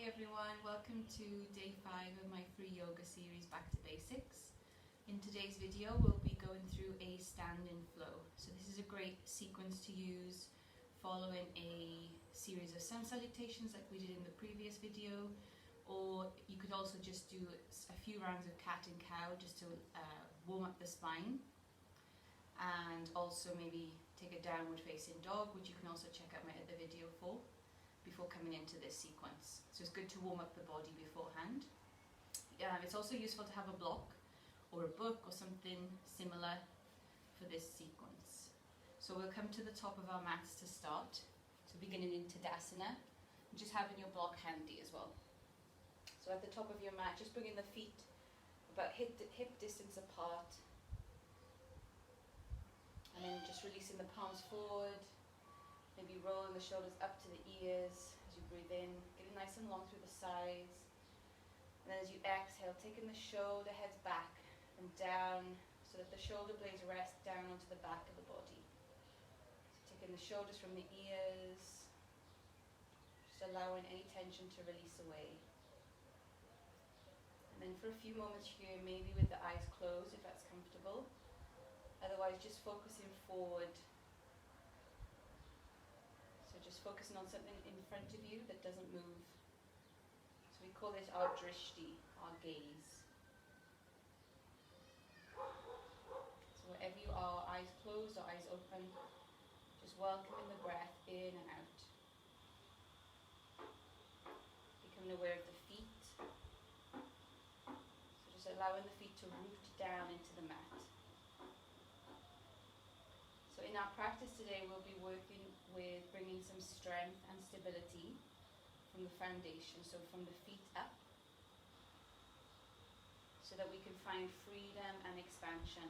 Hey everyone, welcome to day 5 of my free yoga series Back to Basics. In today's video we'll be going through a stand-in flow. So this is a great sequence to use following a series of sun salutations like we did in the previous video, or you could also just do a few rounds of cat and cow just to warm up the spine, and also maybe take a downward facing dog, which you can also check out my other video for, before coming into this sequence. So it's good to warm up the body beforehand. It's also useful to have a block or a book or something similar for this sequence. So we'll come to the top of our mats to start. So beginning in Tadasana, and just having your block handy as well. So at the top of your mat, just bringing the feet about hip distance apart, and then just releasing the palms forward. Maybe rolling the shoulders up to the ears as you breathe in, getting nice and long through the sides. And then as you exhale, taking the shoulder heads back and down so that the shoulder blades rest down onto the back of the body. So taking the shoulders from the ears, just allowing any tension to release away. And then for a few moments here, maybe with the eyes closed if that's comfortable. Otherwise, just focusing forward. Just focusing on something in front of you that doesn't move. So we call this our drishti, our gaze. So wherever you are, eyes closed or eyes open, just welcoming the breath in and out. Becoming aware of the feet. So just allowing the feet to root down into the mat. So in our practice today, we'll be working with bringing some strength and stability from the foundation, so from the feet up, so that we can find freedom and expansion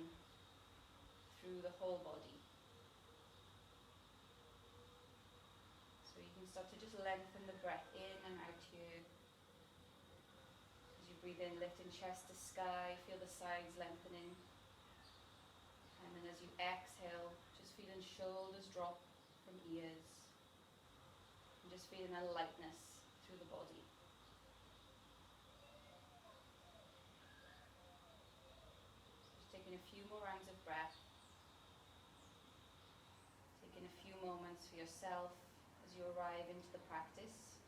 through the whole body. So you can start to just lengthen the breath in and out here. As you breathe in, lifting chest to sky, feel the sides lengthening. And then as you exhale, just feeling shoulders drop from ears, and just feeling a lightness through the body. Just taking a few more rounds of breath, taking a few moments for yourself as you arrive into the practice.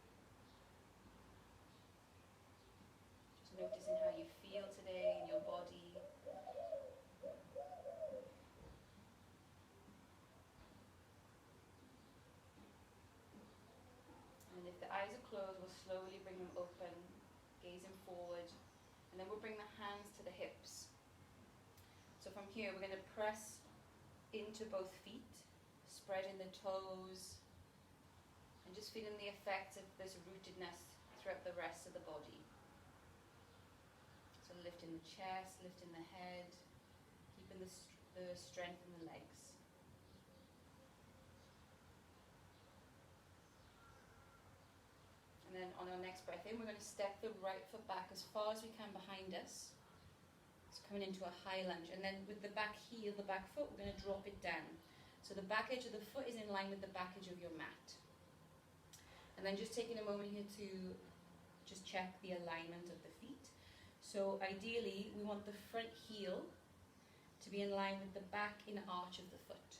Just noticing how you feel today in your body. If the eyes are closed, we'll slowly bring them open, gazing forward, and then we'll bring the hands to the hips. So from here, we're going to press into both feet, spreading the toes, and just feeling the effect of this rootedness throughout the rest of the body. So lifting the chest, lifting the head, keeping the strength in the legs. And then on our next breath in, we're going to step the right foot back as far as we can behind us. It's coming into a high lunge. And then with the back heel, the back foot, we're going to drop it down. So the back edge of the foot is in line with the back edge of your mat. And then just taking a moment here to just check the alignment of the feet. So ideally, we want the front heel to be in line with the back inner arch of the foot.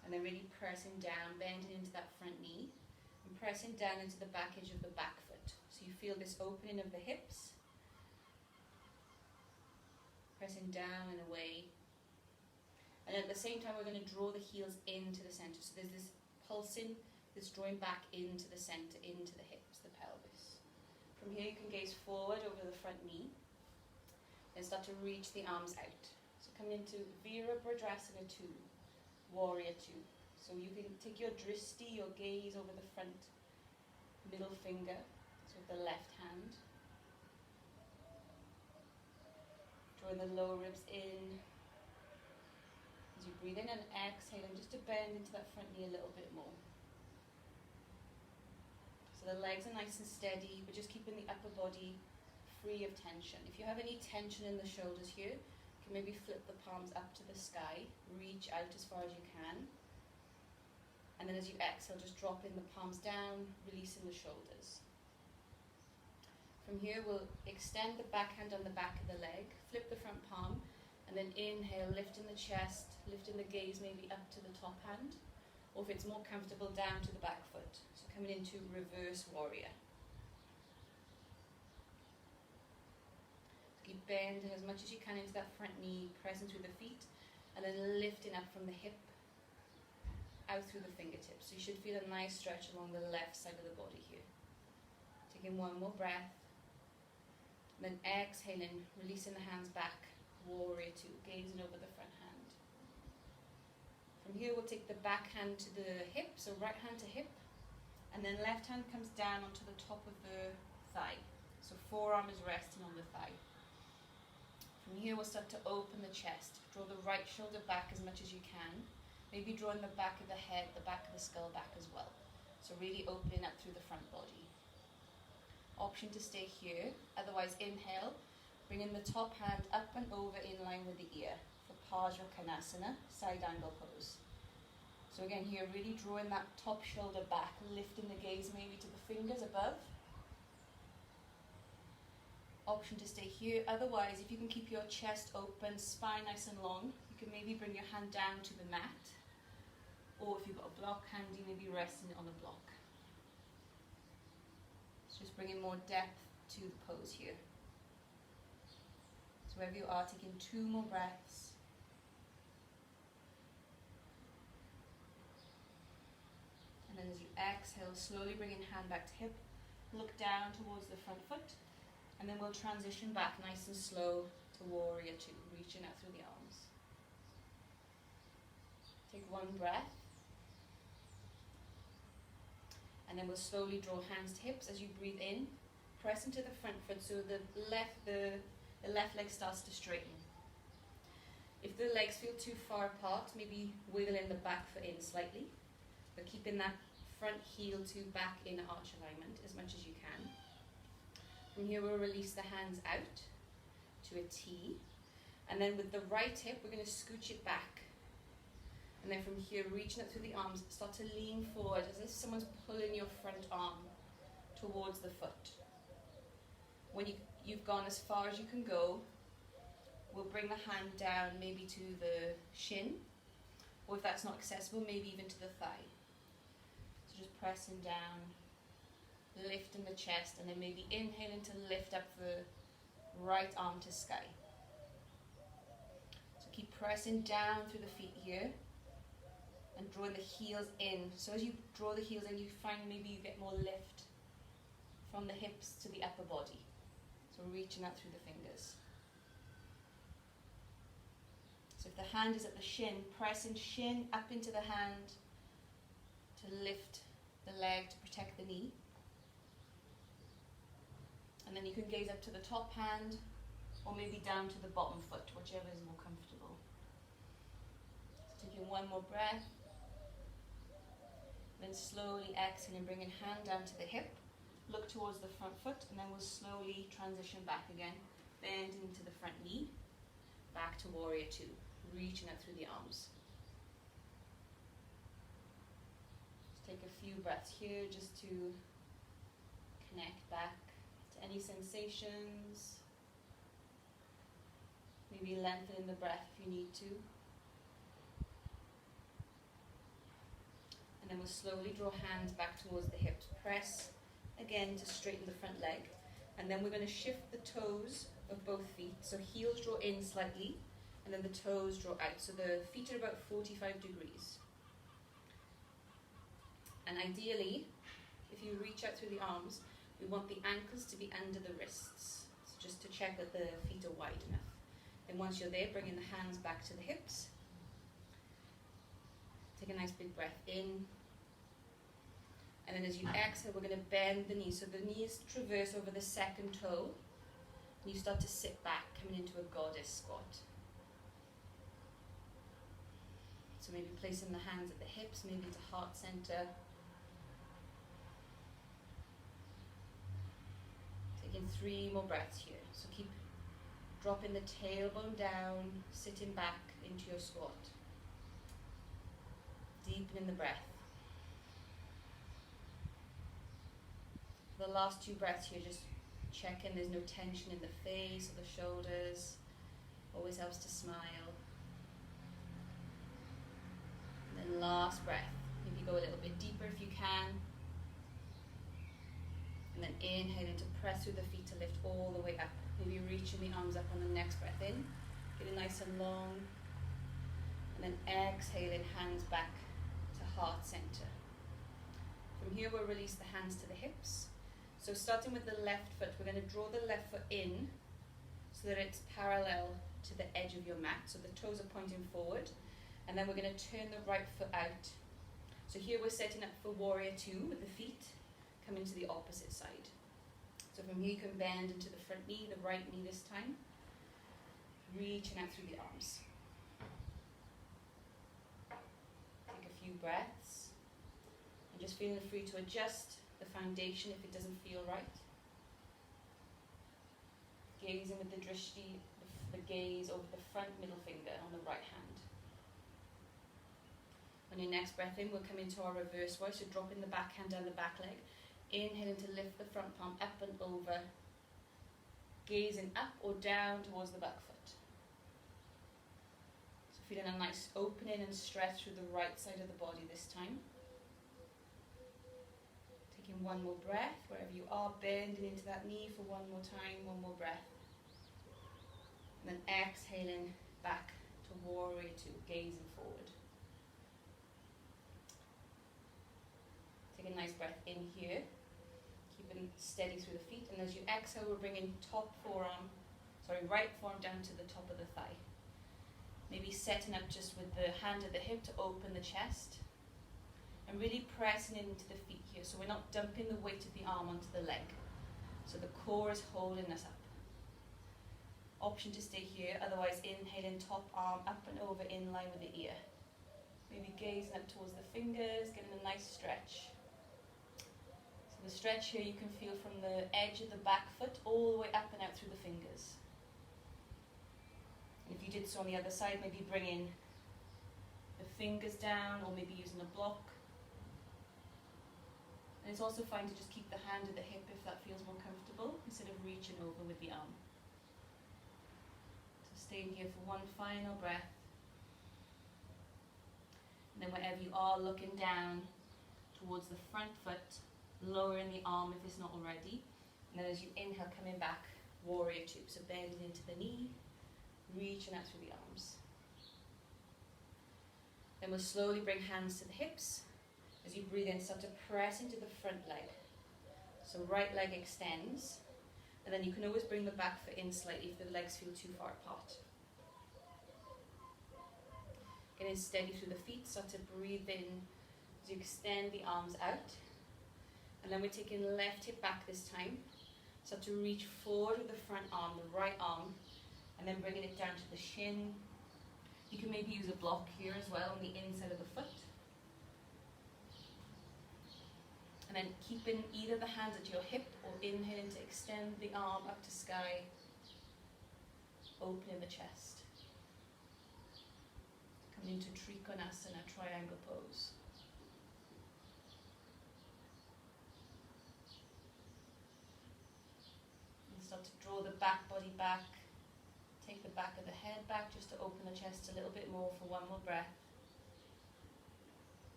And then really pressing down, bending into that front knee. And pressing down into the back edge of the back foot. So you feel this opening of the hips. Pressing down and away. And at the same time, we're going to draw the heels into the center. So there's this pulsing, this drawing back into the center, into the hips, the pelvis. From here, you can gaze forward over the front knee. And start to reach the arms out. So coming into Virabhadrasana 2, Warrior 2. So you can take your drishti, your gaze, over the front middle finger, so with the left hand. Drawing the lower ribs in. As you breathe in and exhale, and just to bend into that front knee a little bit more. So the legs are nice and steady, but just keeping the upper body free of tension. If you have any tension in the shoulders here, you can maybe flip the palms up to the sky, reach out as far as you can. And then as you exhale, just drop in the palms down, releasing the shoulders. From here, we'll extend the backhand on the back of the leg, flip the front palm, and then inhale, lifting the chest, lifting the gaze maybe up to the top hand, or if it's more comfortable, down to the back foot. So coming into reverse warrior. Keep bending as much as you can into that front knee, pressing through the feet, and then lifting up from the hip, out through the fingertips. So you should feel a nice stretch along the left side of the body here. Taking one more breath. And then exhaling, releasing the hands back, warrior two, gazing over the front hand. From here we'll take the back hand to the hip, so right hand to hip, and then left hand comes down onto the top of the thigh. So forearm is resting on the thigh. From here we'll start to open the chest. Draw the right shoulder back as much as you can. Maybe drawing the back of the head, the back of the skull back as well. So really opening up through the front body. Option to stay here, otherwise inhale, bringing the top hand up and over in line with the ear for Parsvakonasana, side angle pose. So again here, really drawing that top shoulder back, lifting the gaze maybe to the fingers above. Option to stay here, otherwise if you can keep your chest open, spine nice and long, you can maybe bring your hand down to the mat, or if you've got a block handy, maybe resting on the block. So just bringing more depth to the pose here. So wherever you are, taking 2 more breaths. And then as you exhale, slowly bringing hand back to hip, look down towards the front foot. And then we'll transition back nice and slow to warrior two, reaching out through the arms. Take 1 breath. And then we'll slowly draw hands to hips as you breathe in. Press into the front foot so the left leg starts to straighten. If the legs feel too far apart, maybe wiggling the back foot in slightly, but keeping that front heel to back in arch alignment as much as you can. From here we'll release the hands out to a T, and then with the right hip we're going to scooch it back, and then from here reaching up through the arms, start to lean forward as if someone's pulling your front arm towards the foot. When you've gone as far as you can go, we'll bring the hand down maybe to the shin, or if that's not accessible, maybe even to the thigh. So just pressing down, lifting the chest, and then maybe inhaling to lift up the right arm to sky. So keep pressing down through the feet here and drawing the heels in. So as you draw the heels in, you find maybe you get more lift from the hips to the upper body. So reaching out through the fingers. So if the hand is at the shin, pressing shin up into the hand to lift the leg to protect the knee. And then you can gaze up to the top hand, or maybe down to the bottom foot, whichever is more comfortable. So taking 1 more breath. Then slowly exhaling, bringing hand down to the hip. Look towards the front foot, and then we'll slowly transition back again. Bending into the front knee. Back to warrior two, reaching out through the arms. Just take a few breaths here just to connect back to any sensations. Maybe lengthen the breath if you need to. And then we'll slowly draw hands back towards the hips. Press again to straighten the front leg. And then we're going to shift the toes of both feet. So heels draw in slightly, and then the toes draw out. So the feet are about 45 degrees. And ideally, if you reach out through the arms, we want the ankles to be under the wrists. So just to check that the feet are wide enough. Then once you're there, bringing the hands back to the hips. Take a nice big breath in. And then as you exhale, we're going to bend the knees. So the knees traverse over the second toe. And you start to sit back, coming into a goddess squat. So maybe placing the hands at the hips, maybe to heart center. Taking 3 more breaths here. So keep dropping the tailbone down, sitting back into your squat. Deepening the breath. the last 2 breaths here, just checking there's no tension in the face or the shoulders. Always helps to smile. And then last breath. Maybe go a little bit deeper if you can. And then inhaling to press through the feet to lift all the way up. Maybe reaching the arms up on the next breath in. Get it nice and long. And then exhaling, hands back to heart center. From here we'll release the hands to the hips. So starting with the left foot, we're going to draw the left foot in so that it's parallel to the edge of your mat. So the toes are pointing forward. And then we're going to turn the right foot out. So here we're setting up for warrior 2 with the feet coming to the opposite side. So from here you can bend into the front knee, the right knee this time. Reaching out through the arms. Take a few breaths. And just feeling free to adjust the foundation if it doesn't feel right. Gazing with the drishti, the gaze over the front middle finger on the right hand. On your next breath in, we'll come into our reverse voice, so dropping the back hand down the back leg. Inhaling to lift the front palm up and over. Gazing up or down towards the back foot. So feeling a nice opening and stretch through the right side of the body this time. Taking one more breath, wherever you are, bending into that knee for one more time, one more breath. And then exhaling back to warrior 2, gazing forward. Take a nice breath in here, keeping steady through the feet. And as you exhale, we're bringing right forearm down to the top of the thigh. Maybe setting up just with the hand at the hip to open the chest. And really pressing into the feet here, so we're not dumping the weight of the arm onto the leg. So the core is holding us up. Option to stay here, otherwise inhaling, top arm up and over in line with the ear. Maybe gazing up towards the fingers, getting a nice stretch. So the stretch here you can feel from the edge of the back foot all the way up and out through the fingers. And if you did so on the other side, maybe bringing the fingers down or maybe using a block. And it's also fine to just keep the hand at the hip if that feels more comfortable, instead of reaching over with the arm. So staying here for one final breath. And then wherever you are, looking down towards the front foot, lowering the arm if it's not already. And then as you inhale, coming back, warrior 2. So bending into the knee, reaching out through the arms. Then we'll slowly bring hands to the hips. As you breathe in, start to press into the front leg. So right leg extends. And then you can always bring the back foot in slightly if the legs feel too far apart. Getting steady through the feet, start to breathe in as you extend the arms out. And then we're taking left hip back this time. Start to reach forward with the front arm, the right arm, and then bringing it down to the shin. You can maybe use a block here as well on the inside of the foot. And then keeping either the hands at your hip or inhaling to extend the arm up to sky, opening the chest. Coming into Trikonasana, triangle pose. And start to draw the back body back. Take the back of the head back just to open the chest a little bit more for one more breath.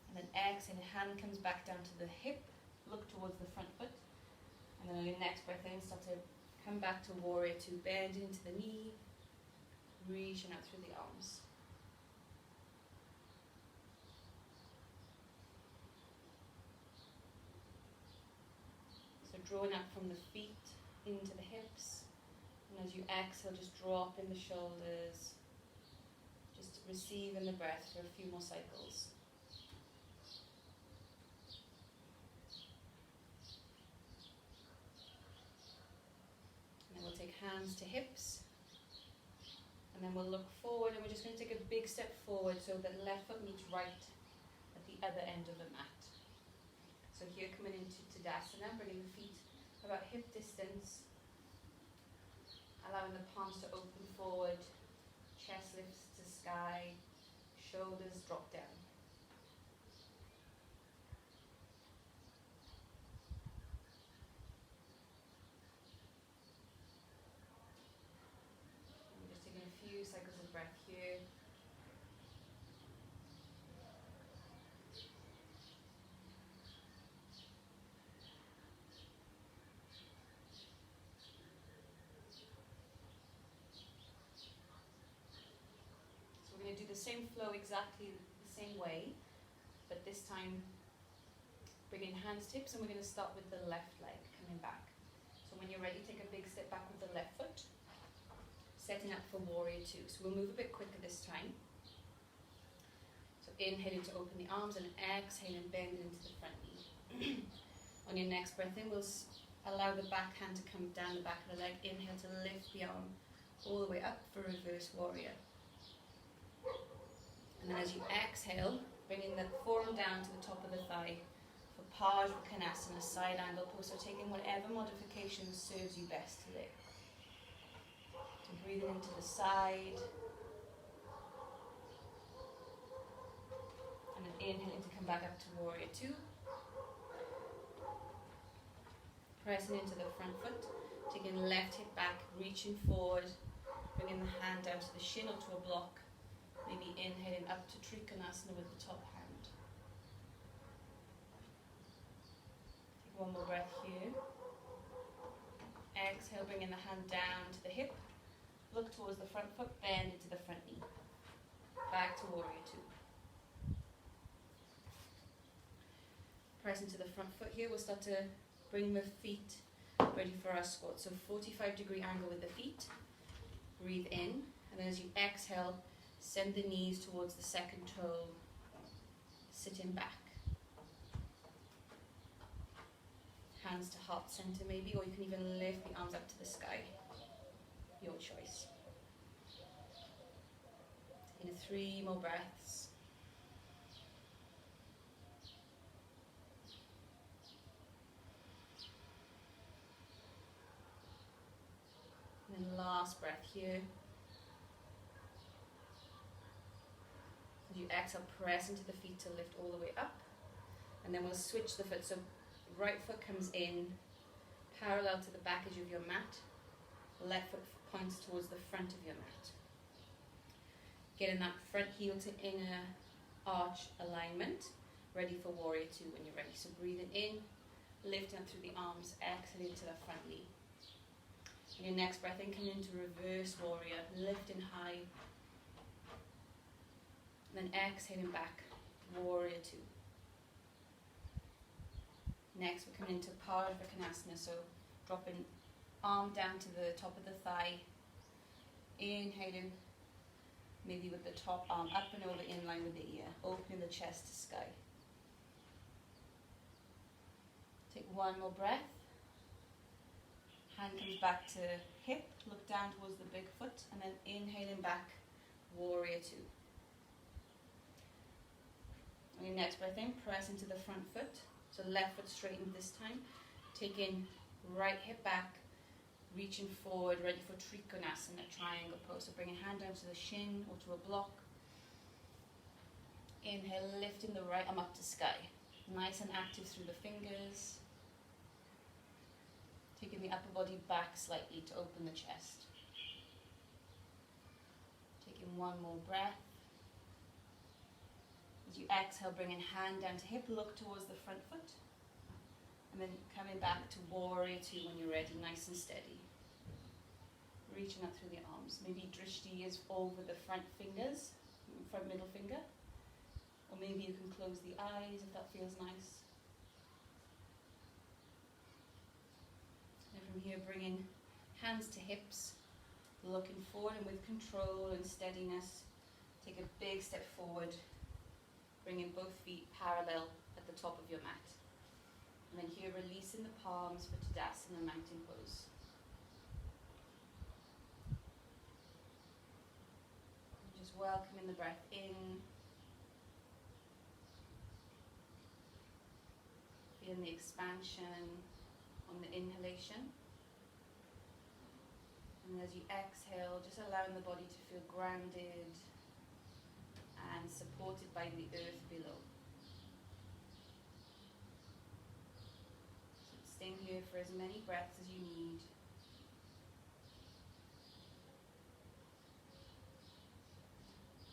And then exhale, hand comes back down to the hip, look towards the front foot. And then on your next breath in, start to come back to warrior 2, bending into the knee, reaching out through the arms. So drawing out from the feet into the hips. And as you exhale, just drop in the shoulders, just receiving the breath for a few more cycles. And then we'll take hands to hips, and then we'll look forward, and we're just going to take a big step forward so that left foot meets right at the other end of the mat. So here, coming into Tadasana, bringing the feet about hip distance. Allowing the palms to open forward, chest lifts to sky, shoulders drop down. few cycles of breath here. So we're going to do the same flow exactly the same way, but this time bringing hands to hips, and we're going to start with the left leg coming back. So when you're ready, take a big step back with the left foot, setting up for warrior two. So we'll move a bit quicker this time. So inhaling to open the arms and exhaling, bend into the front knee. On your next breath in, we'll allow the back hand to come down the back of the leg. Inhale to lift the arm all the way up for reverse warrior. And then as you exhale, bringing the forearm down to the top of the thigh for Parsvakonasana, side angle pose. So taking whatever modification serves you best today. So breathing into the side. And then inhaling to come back up to warrior two. Pressing into the front foot. Taking left hip back, reaching forward. Bringing the hand down to the shin or to a block. Maybe inhaling up to Trikonasana with the top hand. Take one more breath here. Exhale, bringing the hand down to the hip. Look towards the front foot, bend into the front knee. Back to warrior two. Press into the front foot here. We'll start to bring the feet ready for our squat. So 45-degree angle with the feet. Breathe in, and then as you exhale, send the knees towards the second toe, sitting back. Hands to heart center maybe, or you can even lift the arms up to the sky. Your choice. Taking 3 more breaths. And then last breath here. As you exhale, press into the feet to lift all the way up. And then we'll switch the foot. So right foot comes in parallel to the back edge of your mat. Left foot points towards the front of your mat. Getting that front heel to inner arch alignment. Ready for warrior two when you're ready. So breathing in, lifting up through the arms, exhaling to the front knee. And your next breath in, come into reverse warrior, lifting high. And then exhaling back, warrior two. Next, we're coming into Parsvakonasana, so dropping arm down to the top of the thigh. Inhaling, maybe with the top arm up and over in line with the ear, opening the chest to sky. Take one more breath. Hand comes back to hip, look down towards the big foot, and then inhaling back, warrior two. On your next breath in, press into the front foot. So left foot straightened this time. Taking right hip back, reaching forward, ready for Trikonasana, triangle pose. So bring a hand down to the shin or to a block. Inhale, lifting the right arm up to sky. Nice and active through the fingers. Taking the upper body back slightly to open the chest. Taking one more breath. As you exhale, bringing hand down to hip, look towards the front foot. And then coming back to warrior two when you're ready, nice and steady. Reaching up through the arms. Maybe drishti is over the front fingers, front middle finger. Or maybe you can close the eyes if that feels nice. And from here, bringing hands to hips, looking forward, and with control and steadiness, take a big step forward, bringing both feet parallel at the top of your mat. And then here, releasing the palms for Tadasana, mountain pose. And just welcoming the breath in. Feeling the expansion on the inhalation. And as you exhale, just allowing the body to feel grounded and supported by the earth below. So staying here for as many breaths as you need.